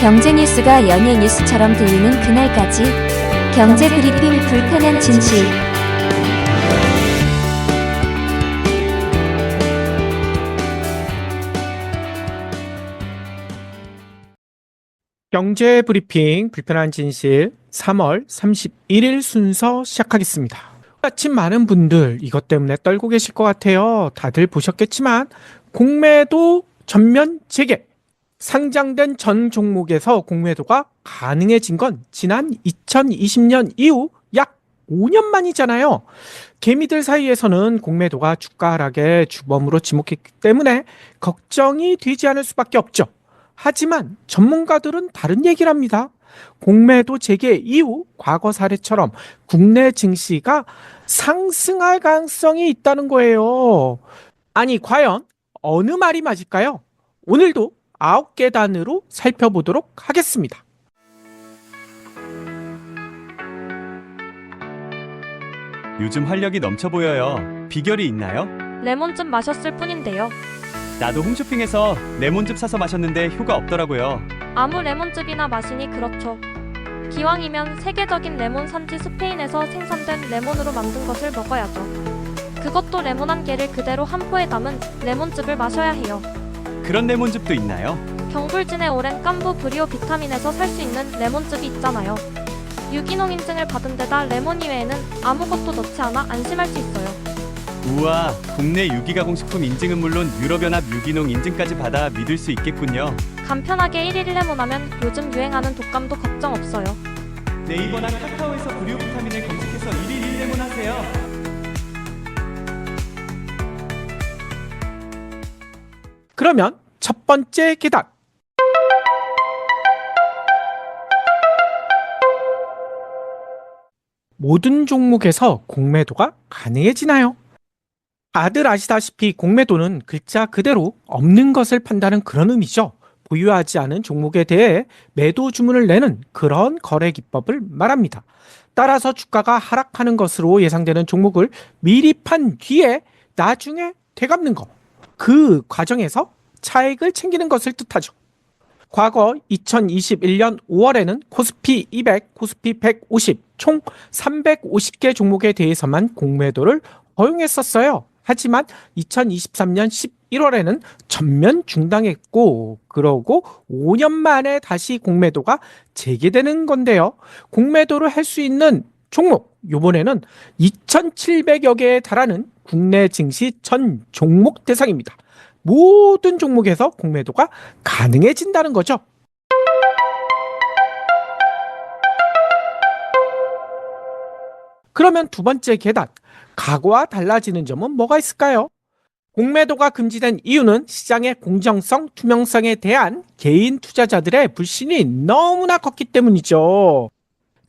경제 뉴스가 연예 뉴스처럼 들리는 그날까지 경제 브리핑 불편한 진실. 경제 브리핑 불편한 진실 3월 31일 순서 시작하겠습니다. 아침 많은 분들 이것 때문에 떨고 계실 것 같아요. 다들 보셨겠지만 공매도 전면 재개. 상장된 전 종목에서 공매도가 가능해진 건 지난 2020년 이후 약 5년 만이잖아요. 개미들 사이에서는 공매도가 주가 하락의 주범으로 지목했기 때문에 걱정이 되지 않을 수밖에 없죠. 하지만 전문가들은 다른 얘기를 합니다. 공매도 재개 이후 과거 사례처럼 국내 증시가 상승할 가능성이 있다는 거예요. 아니, 과연 어느 말이 맞을까요? 오늘도 9계단으로 살펴보도록 하겠습니다. 요즘 활력이 넘쳐 보여요. 비결이 있나요? 레몬즙 마셨을 뿐인데요. 나도 홈쇼핑에서 레몬즙 사서 마셨는데 효과 없더라고요. 아무 레몬즙이나 마시니 그렇죠. 기왕이면 세계적인 레몬 산지 스페인에서 생산된 레몬으로 만든 것을 먹어야죠. 그것도 레몬 한 개를 그대로 한 포에 담은 레몬즙을 마셔야 해요. 그런 레몬즙도 있나요? 경불진의 오랜 깐부 브리오 비타민에서 살 수 있는 레몬즙이 있잖아요. 유기농 인증을 받은 데다 레몬 이외에는 아무것도 넣지 않아 안심할 수 있어요. 우와, 국내 유기가공식품 인증은 물론 유럽연합 유기농 인증까지 받아 믿을 수 있겠군요. 간편하게 1일 레몬하면 요즘 유행하는 독감도 걱정 없어요. 네이버나 카카오에서 브리오 비타민을 검색해서 1일 1레몬 하세요. 그러면 첫 번째 계단. 모든 종목에서 공매도가 가능해지나요? 다들 아시다시피 공매도는 글자 그대로 없는 것을 판다는 그런 의미죠. 보유하지 않은 종목에 대해 매도 주문을 내는 그런 거래 기법을 말합니다. 따라서 주가가 하락하는 것으로 예상되는 종목을 미리 판 뒤에 나중에 되갚는 것. 그 과정에서 차익을 챙기는 것을 뜻하죠. 과거 2021년 5월에는 코스피 200, 코스피 150, 총 350개 종목에 대해서만 공매도를 허용했었어요. 하지만 2023년 11월에는 전면 중단했고, 그러고 5년 만에 다시 공매도가 재개되는 건데요. 공매도를 할 수 있는 종목, 이번에는 2,700여 개에 달하는 국내 증시 전 종목 대상입니다. 모든 종목에서 공매도가 가능해진다는 거죠. 그러면 두 번째 계단, 과거와 달라지는 점은 뭐가 있을까요? 공매도가 금지된 이유는 시장의 공정성, 투명성에 대한 개인 투자자들의 불신이 너무나 컸기 때문이죠.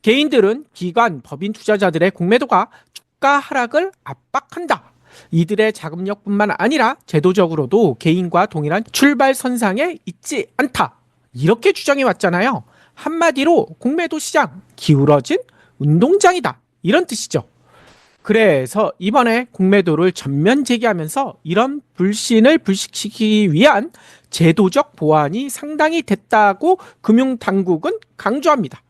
개인들은 기관, 법인 투자자들의 공매도가 주가 하락을 압박한다. 이들의 자금력뿐만 아니라 제도적으로도 개인과 동일한 출발선상에 있지 않다. 이렇게 주장해 왔잖아요. 한마디로 공매도 시장 기울어진 운동장이다. 이런 뜻이죠. 그래서 이번에 공매도를 전면 재개하면서 이런 불신을 불식시키기 위한 제도적 보완이 상당히 됐다고 금융당국은 강조합니다.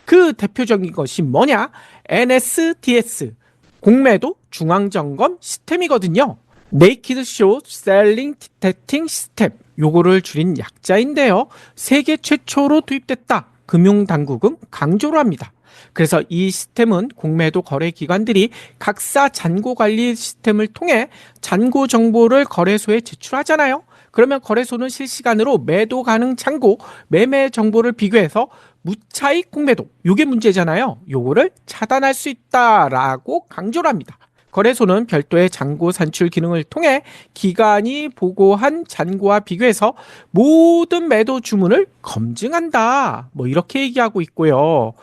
그 대표적인 것이 뭐냐? NSDS, 공매도 중앙점검 시스템이거든요. 네이키드 쇼 셀링 디텍팅 시스템, 요거를 줄인 약자인데요. 세계 최초로 도입됐다. 금융당국은 강조를 합니다. 그래서 이 시스템은 공매도 거래 기관들이 각사 잔고 관리 시스템을 통해 잔고 정보를 거래소에 제출하잖아요. 그러면 거래소는 실시간으로 매도 가능 잔고, 매매 정보를 비교해서 무차익 공매도, 요게 문제잖아요. 요거를 차단할 수 있다라고 강조를 합니다. 거래소는 별도의 잔고 산출 기능을 통해 기관이 보고한 잔고와 비교해서 모든 매도 주문을 검증한다. 뭐 이렇게 얘기하고 있고요.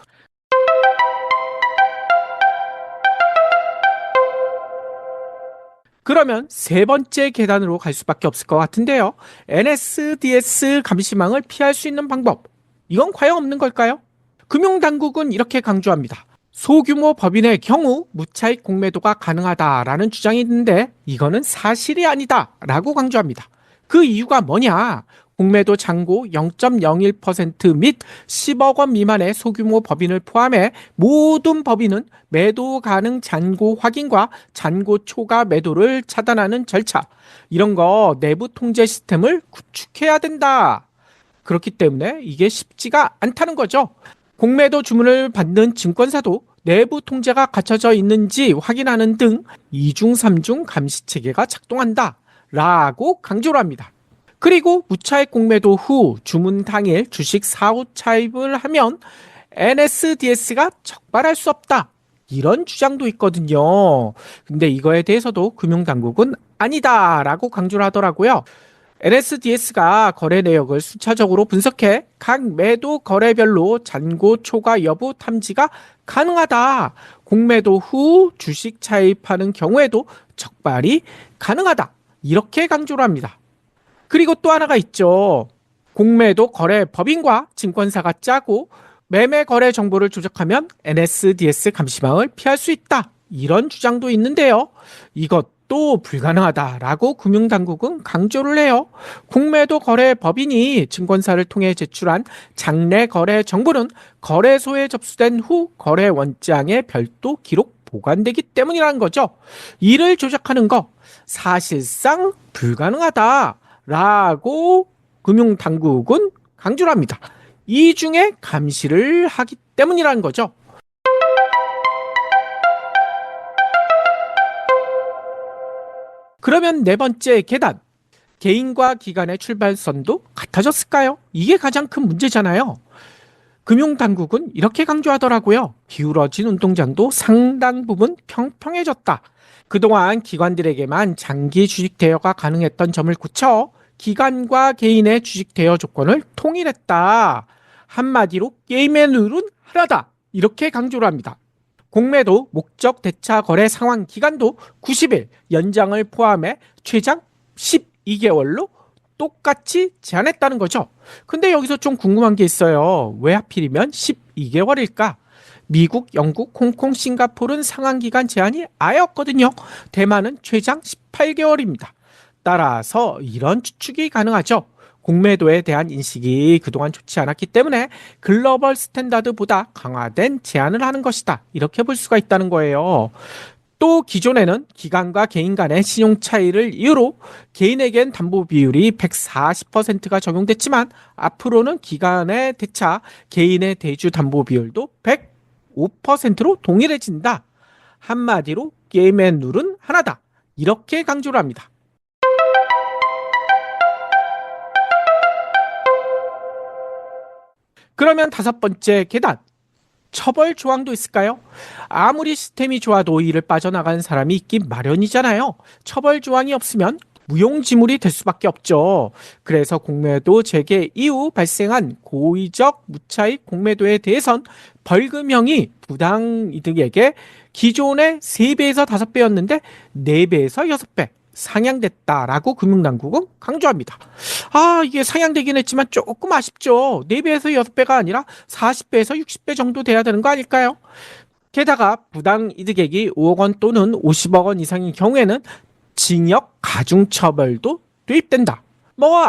그러면 세 번째 계단으로 갈 수밖에 없을 것 같은데요. NSDS 감시망을 피할 수 있는 방법. 이건 과연 없는 걸까요? 금융당국은 이렇게 강조합니다. 소규모 법인의 경우 무차익 공매도가 가능하다라는 주장이 있는데 이거는 사실이 아니다라고 강조합니다. 그 이유가 뭐냐? 공매도 잔고 0.01%및 10억 원 미만의 소규모 법인을 포함해 모든 법인은 매도 가능 잔고 확인과 잔고 초과 매도를 차단하는 절차, 이런 거 내부 통제 시스템을 구축해야 된다. 그렇기 때문에 이게 쉽지가 않다는 거죠. 공매도 주문을 받는 증권사도 내부 통제가 갖춰져 있는지 확인하는 등 2중, 3중 감시 체계가 작동한다 라고 강조를 합니다. 그리고 무차익 공매도 후 주문 당일 주식 사후 차입을 하면 NSDS가 적발할 수 없다, 이런 주장도 있거든요. 근데 이거에 대해서도 금융당국은 아니다 라고 강조를 하더라고요. NSDS가 거래 내역을 순차적으로 분석해 각 매도 거래별로 잔고 초과 여부 탐지가 가능하다. 공매도 후 주식 차입하는 경우에도 적발이 가능하다, 이렇게 강조를 합니다. 그리고 또 하나가 있죠. 공매도 거래 법인과 증권사가 짜고 매매 거래 정보를 조작하면 NSDS 감시망을 피할 수 있다, 이런 주장도 있는데요. 이것도 불가능하다라고 금융당국은 강조를 해요. 공매도 거래 법인이 증권사를 통해 제출한 장내 거래 정보는 거래소에 접수된 후 거래 원장에 별도 기록 보관되기 때문이라는 거죠. 이를 조작하는 거 사실상 불가능하다라고 금융당국은 강조를 합니다. 이 중에 감시를 하기 때문이라는 거죠. 그러면 네 번째 계단, 개인과 기관의 출발선도 같아졌을까요? 이게 가장 큰 문제잖아요. 금융당국은 이렇게 강조하더라고요. 기울어진 운동장도 상당 부분 평평해졌다. 그동안 기관들에게만 장기 주식 대여가 가능했던 점을 고쳐 기관과 개인의 주식 대여 조건을 통일했다. 한마디로 게임의 룰은 하나다, 이렇게 강조를 합니다. 공매도 목적 대차 거래 상환 기간도 90일 연장을 포함해 최장 12개월로 똑같이 제한했다는 거죠. 근데 여기서 좀 궁금한 게 있어요. 왜 하필이면 12개월일까? 미국, 영국, 홍콩, 싱가포르는 상환 기간 제한이 아예 없거든요. 대만은 최장 18개월입니다. 따라서 이런 추측이 가능하죠. 공매도에 대한 인식이 그동안 좋지 않았기 때문에 글로벌 스탠다드보다 강화된 제한을 하는 것이다, 이렇게 볼 수가 있다는 거예요. 또 기존에는 기관과 개인 간의 신용 차이를 이유로 개인에겐 담보 비율이 140%가 적용됐지만 앞으로는 기관의 대차, 개인의 대주 담보 비율도 105%로 동일해진다. 한마디로 게임의 룰은 하나다, 이렇게 강조를 합니다. 그러면 다섯 번째 계단, 처벌 조항도 있을까요? 아무리 시스템이 좋아도 이를 빠져나가는 사람이 있기 마련이잖아요. 처벌 조항이 없으면 무용지물이 될 수밖에 없죠. 그래서 공매도 재개 이후 발생한 고의적 무차익 공매도에 대해선 벌금형이 부당이득에게 기존의 3배에서 5배였는데 4배에서 6배 상향됐다라고 금융당국은 강조합니다. 이게 상향되긴 했지만 조금 아쉽죠. 4배에서 6배가 아니라 40배에서 60배 정도 돼야 되는 거 아닐까요? 게다가 부당이득액이 5억 원 또는 50억 원 이상인 경우에는 징역 가중처벌도 도입된다.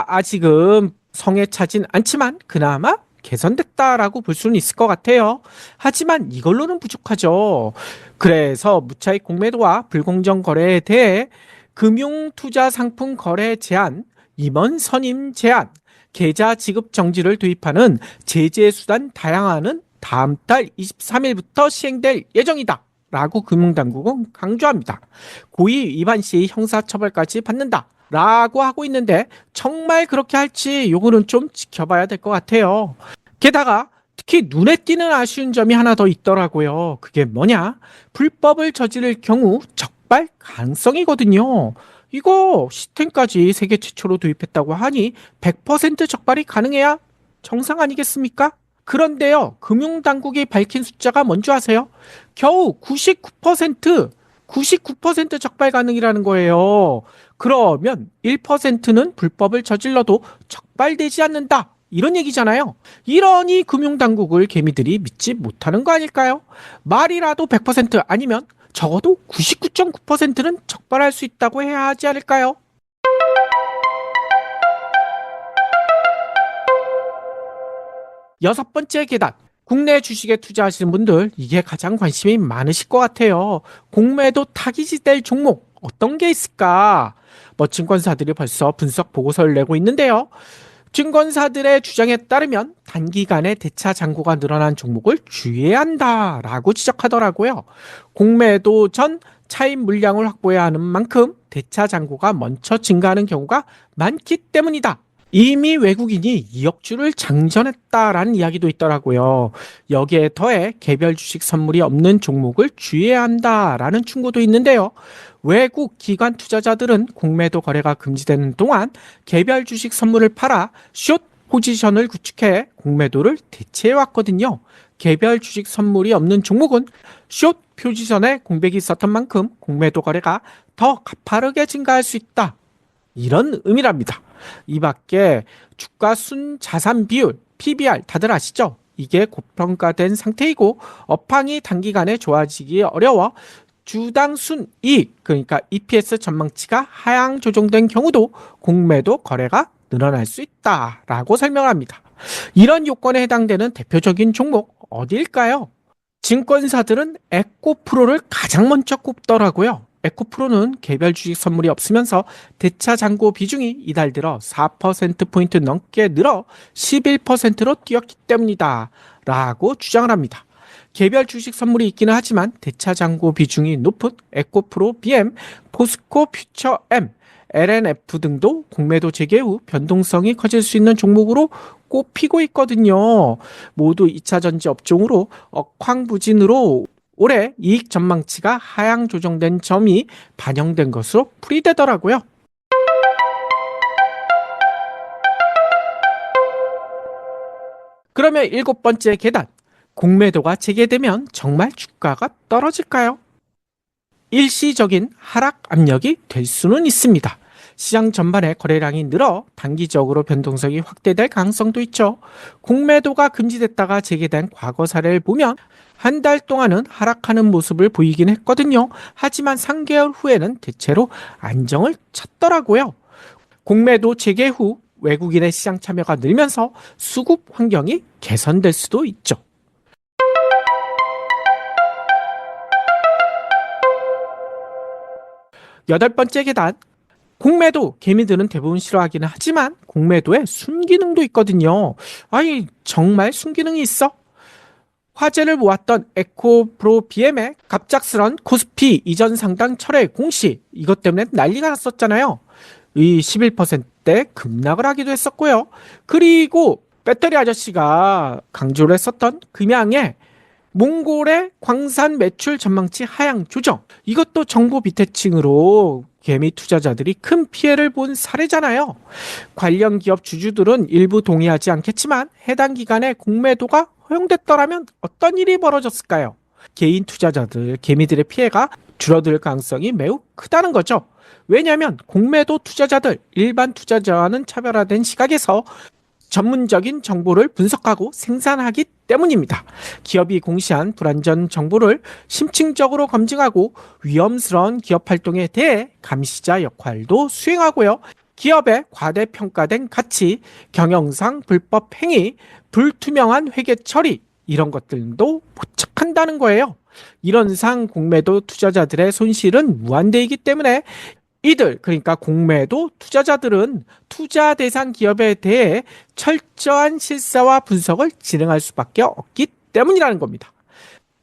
아직은 성에 차진 않지만 그나마 개선됐다라고 볼 수는 있을 것 같아요. 하지만 이걸로는 부족하죠. 그래서 무차익 공매도와 불공정 거래에 대해 금융투자상품 거래 제한, 임원 선임 제한, 계좌 지급 정지를 도입하는 제재 수단 다양화는 다음 달 23일부터 시행될 예정이다 라고 금융당국은 강조합니다. 고의 위반 시 형사처벌까지 받는다 라고 하고 있는데 정말 그렇게 할지 요거는 좀 지켜봐야 될 것 같아요. 게다가 특히 눈에 띄는 아쉬운 점이 하나 더 있더라고요. 그게 뭐냐? 불법을 저지를 경우 적발 가능성이거든요. 이거 시스템까지 세계 최초로 도입했다고 하니 100% 적발이 가능해야 정상 아니겠습니까? 그런데요, 금융당국이 밝힌 숫자가 뭔지 아세요? 겨우 99% 적발 가능이라는 거예요. 그러면 1%는 불법을 저질러도 적발되지 않는다, 이런 얘기잖아요. 이러니 금융당국을 개미들이 믿지 못하는 거 아닐까요? 말이라도 100% 아니면 적어도 99.9%는 적발할 수 있다고 해야 하지 않을까요? 여섯 번째 계단. 국내 주식에 투자하시는 분들 이게 가장 관심이 많으실 것 같아요. 공매도 타깃이 될 종목 어떤 게 있을까? 증권사들이 벌써 분석 보고서를 내고 있는데요. 증권사들의 주장에 따르면 단기간에 대차 잔고가 늘어난 종목을 주의해야 한다라고 지적하더라고요. 공매도 전 차입 물량을 확보해야 하는 만큼 대차 잔고가 먼저 증가하는 경우가 많기 때문이다. 이미 외국인이 2억 주를 장전했다라는 이야기도 있더라고요. 여기에 더해 개별 주식 선물이 없는 종목을 주의해야 한다라는 충고도 있는데요. 외국 기관 투자자들은 공매도 거래가 금지되는 동안 개별 주식 선물을 팔아 숏 포지션을 구축해 공매도를 대체해 왔거든요. 개별 주식 선물이 없는 종목은 숏 포지션에 공백이 있었던 만큼 공매도 거래가 더 가파르게 증가할 수 있다. 이런 의미랍니다. 이 밖에 주가 순자산 비율, PBR 다들 아시죠? 이게 고평가된 상태이고 업황이 단기간에 좋아지기 어려워 주당 순이익, 그러니까 EPS 전망치가 하향 조정된 경우도 공매도 거래가 늘어날 수 있다라고 설명합니다. 이런 요건에 해당되는 대표적인 종목 어디일까요? 증권사들은 에코프로를 가장 먼저 꼽더라고요. 에코프로는 개별 주식 선물이 없으면서 대차 잔고 비중이 이달 들어 4%포인트 넘게 늘어 11%로 뛰었기 때문이다 라고 주장을 합니다. 개별 주식 선물이 있기는 하지만 대차 잔고 비중이 높은 에코프로 BM, 포스코 퓨처 M, LNF 등도 공매도 재개 후 변동성이 커질 수 있는 종목으로 꼽히고 있거든요. 모두 2차 전지 업종으로 억황부진으로 올해 이익 전망치가 하향 조정된 점이 반영된 것으로 풀이되더라고요. 그러면 일곱 번째 계단. 공매도가 재개되면 정말 주가가 떨어질까요? 일시적인 하락 압력이 될 수는 있습니다. 시장 전반의 거래량이 늘어 단기적으로 변동성이 확대될 가능성도 있죠. 공매도가 금지됐다가 재개된 과거 사례를 보면 한 달 동안은 하락하는 모습을 보이긴 했거든요. 하지만 3개월 후에는 대체로 안정을 찾더라고요. 공매도 재개 후 외국인의 시장 참여가 늘면서 수급 환경이 개선될 수도 있죠. 여덟 번째 계단. 공매도 개미들은 대부분 싫어하기는 하지만 공매도에 순기능도 있거든요. 아니, 정말 순기능이 있어? 화제를 모았던 에코프로 BM의 갑작스런 코스피 이전 상당 철회 공시, 이것 때문에 난리가 났었잖아요. 이 11%대 급락을 하기도 했었고요. 그리고 배터리 아저씨가 강조를 했었던 금양의 몽골의 광산 매출 전망치 하향 조정, 이것도 정보 비태칭으로 개미 투자자들이 큰 피해를 본 사례잖아요. 관련 기업 주주들은 일부 동의하지 않겠지만 해당 기간에 공매도가 허용됐더라면 어떤 일이 벌어졌을까요? 개인 투자자들, 개미들의 피해가 줄어들 가능성이 매우 크다는 거죠. 왜냐하면 공매도 투자자들, 일반 투자자와는 차별화된 시각에서 전문적인 정보를 분석하고 생산하기 때문입니다. 기업이 공시한 불안전 정보를 심층적으로 검증하고 위험스러운 기업 활동에 대해 감시자 역할도 수행하고요. 기업의 과대평가된 가치, 경영상 불법 행위, 불투명한 회계 처리, 이런 것들도 포착한다는 거예요. 이런 상 공매도 투자자들의 손실은 무한대이기 때문에 이들, 그러니까 공매도 투자자들은 투자 대상 기업에 대해 철저한 실사와 분석을 진행할 수밖에 없기 때문이라는 겁니다.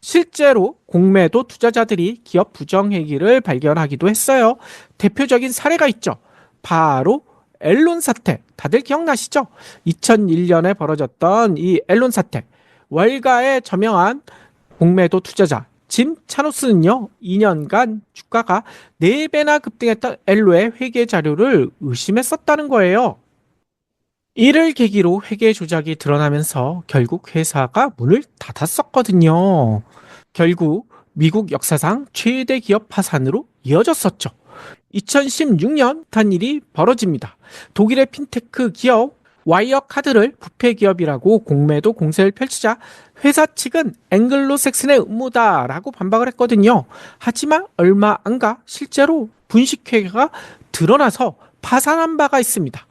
실제로 공매도 투자자들이 기업 부정행위를 발견하기도 했어요. 대표적인 사례가 있죠. 바로 앨런 사태, 다들 기억나시죠? 2001년에 벌어졌던 이 앨런 사태, 월가의 저명한 공매도 투자자 짐 차노스는요, 2년간 주가가 4배나 급등했던 앨런의 회계 자료를 의심했었다는 거예요. 이를 계기로 회계 조작이 드러나면서 결국 회사가 문을 닫았었거든요. 결국 미국 역사상 최대 기업 파산으로 이어졌었죠. 2016년 단 일이 벌어집니다. 독일의 핀테크 기업 와이어카드를 부패 기업이라고 공매도 공세를 펼치자 회사 측은 앵글로색슨의 음모다라고 반박을 했거든요. 하지만 얼마 안 가 실제로 분식회계가 드러나서 파산한 바가 있습니다.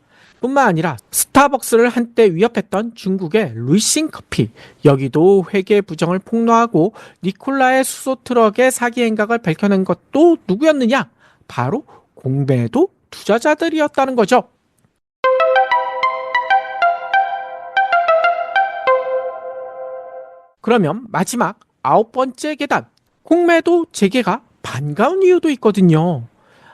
뿐만 아니라 스타벅스를 한때 위협했던 중국의 루이싱 커피, 여기도 회계 부정을 폭로하고 니콜라의 수소 트럭의 사기 행각을 밝혀낸 것도 누구였느냐? 바로 공매도 투자자들이었다는 거죠. 그러면 마지막 9번째 계단, 공매도 재개가 반가운 이유도 있거든요.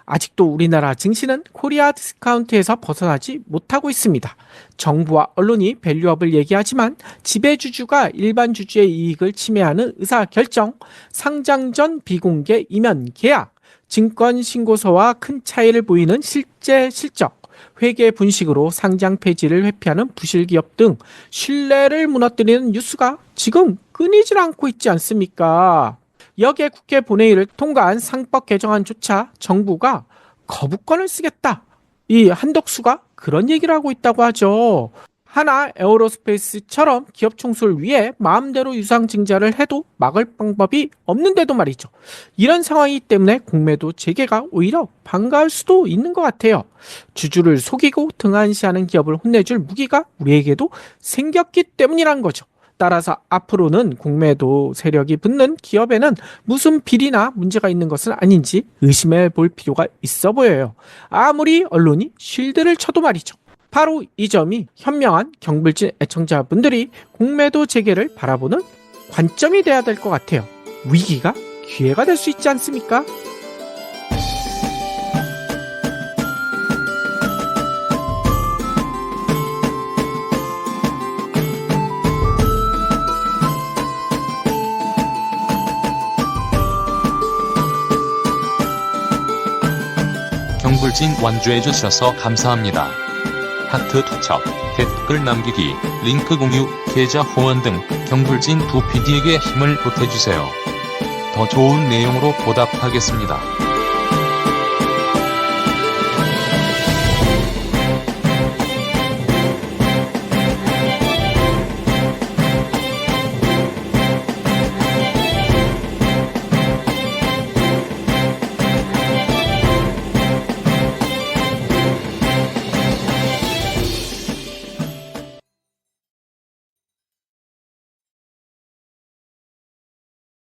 아직도 우리나라 증시는 코리아 디스카운트에서 벗어나지 못하고 있습니다. 정부와 언론이 밸류업을 얘기하지만 지배주주가 일반 주주의 이익을 침해하는 의사결정, 상장 전 비공개 이면 계약, 증권 신고서와 큰 차이를 보이는 실제 실적, 회계 분식으로 상장 폐지를 회피하는 부실기업 등 신뢰를 무너뜨리는 뉴스가 지금 끊이질 않고 있지 않습니까? 여기에 국회 본회의를 통과한 상법 개정안조차 정부가 거부권을 쓰겠다. 이 한덕수가 그런 얘기를 하고 있다고 하죠. 하나 에어로스페이스처럼 기업 총수를 위해 마음대로 유상증자를 해도 막을 방법이 없는데도 말이죠. 이런 상황이기 때문에 공매도 재개가 오히려 반가울 수도 있는 것 같아요. 주주를 속이고 등한시하는 기업을 혼내줄 무기가 우리에게도 생겼기 때문이란 거죠. 따라서 앞으로는 공매도 세력이 붙는 기업에는 무슨 비리나 문제가 있는 것은 아닌지 의심해 볼 필요가 있어 보여요. 아무리 언론이 쉴드를 쳐도 말이죠. 바로 이 점이 현명한 경불진 애청자분들이 공매도 재개를 바라보는 관점이 돼야 될 것 같아요. 위기가 기회가 될 수 있지 않습니까? 경불진 완주해주셔서 감사합니다. 하트 투척, 댓글 남기기, 링크 공유, 계좌 후원 등 경불진 두 PD에게 힘을 보태주세요. 더 좋은 내용으로 보답하겠습니다.